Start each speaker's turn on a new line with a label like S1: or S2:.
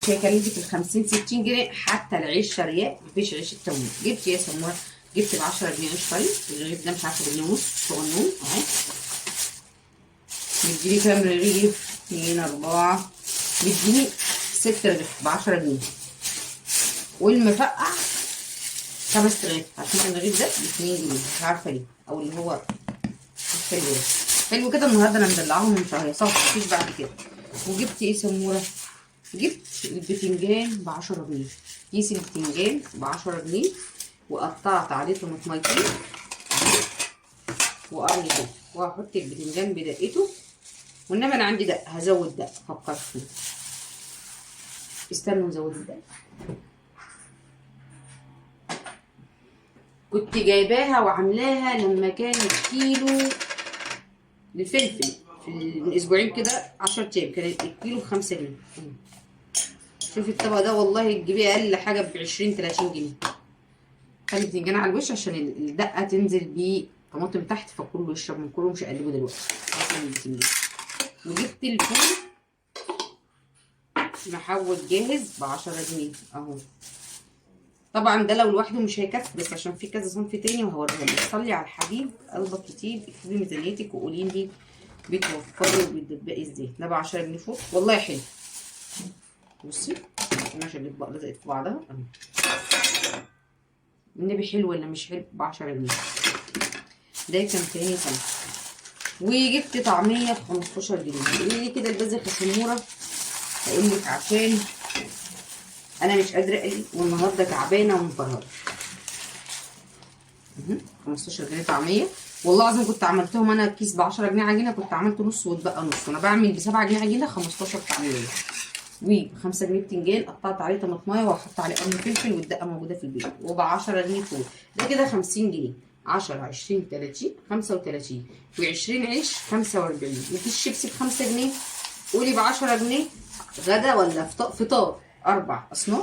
S1: هيكلفك ال 50 60 جنيه. حتى العيش شارياه، مفيش عيش التموين. جبت يا سموره، جبت ب 10 جنيه عيش طري. الرغيف ده مش عارفه جنيه ونص صغنون اهي. بيديني كام رغيف؟ 2 4 بيديني 6 رغيف ب 10 جنيه. والمفقع 5 رغيف. عشان الرغيف ده ب 2 جنيه مش عارفه ليه، او اللي هو حلو ده حلو كده. النهارده انا مدلعهم ومش هيصفوا مفيش بعد كده. وجبت ايه سموره؟ جبت البتنجان ب 10 جنيه. كيس البتنجان ب 10 جنيه. وقطعت عليه طماطميتين وقرن كده، وهحط البتنجان بدقته. وانما انا عندي دق، هزود دق. فكرت فيه، استنوا نزود الدق. كنت جايباها وعاملاها لما كانت كيلو الفلفل من اسبوعين كده، 10 ايام، كانت الكيلو ب5 جنيه. شوفي الطبق ده والله تجيبيه اقل حاجه ب20 30 جنيه. خلي البتنجان على الوش عشان الدقه تنزل بيه طماطم تحت، فكله يشرب من كله. مش هقلبه دلوقتي عشان البتنجان. وجبت الفول محوج جاهز ب 10 جنيه اهو. طبعا ده لو لوحده مش هيكفي، بس عشان في كذا صنف تاني وهوريها لك. صلي على الحبيب قلبك كتير. اكتبي ميزانيتك وقولي لي بتوفري وبتدبقي ازاي. ده ب 10 جنيه فوق والله حلو. بصي انا عشان الاطباق لزقت في بعضها اهو. النبي حلو ولا مش حلو؟ ب 10 جنيه. ده كان تاني سنه. وجبت طعميه ب 15 جنيه. قولي لي كده البذخ يا سموره. هقول لك عشان انا مش قادره اقلي والنهارده تعبانه ومفرهده. 15 جنيه طعميه. والله العظيم كنت عملتهم انا كيس ب 10 جنيه عجينه، كنت عملت نص واتبقى نص. وانا بعمل ب 7 جنيه عجينه 15 طعميه. وب 5 جنيه بتنجان قطعت عليه طماطمايه وهحط عليه قرن فلفل، والدقه موجوده في البيت. وب 10 جنيه فول. ده كده 50 جنيه. 10 20 30 35 و20 عيش 45. وكيس شيبسي ب 5 جنيه. قولي ب 10 جنيه غدا ولا فطار 4 اصناف.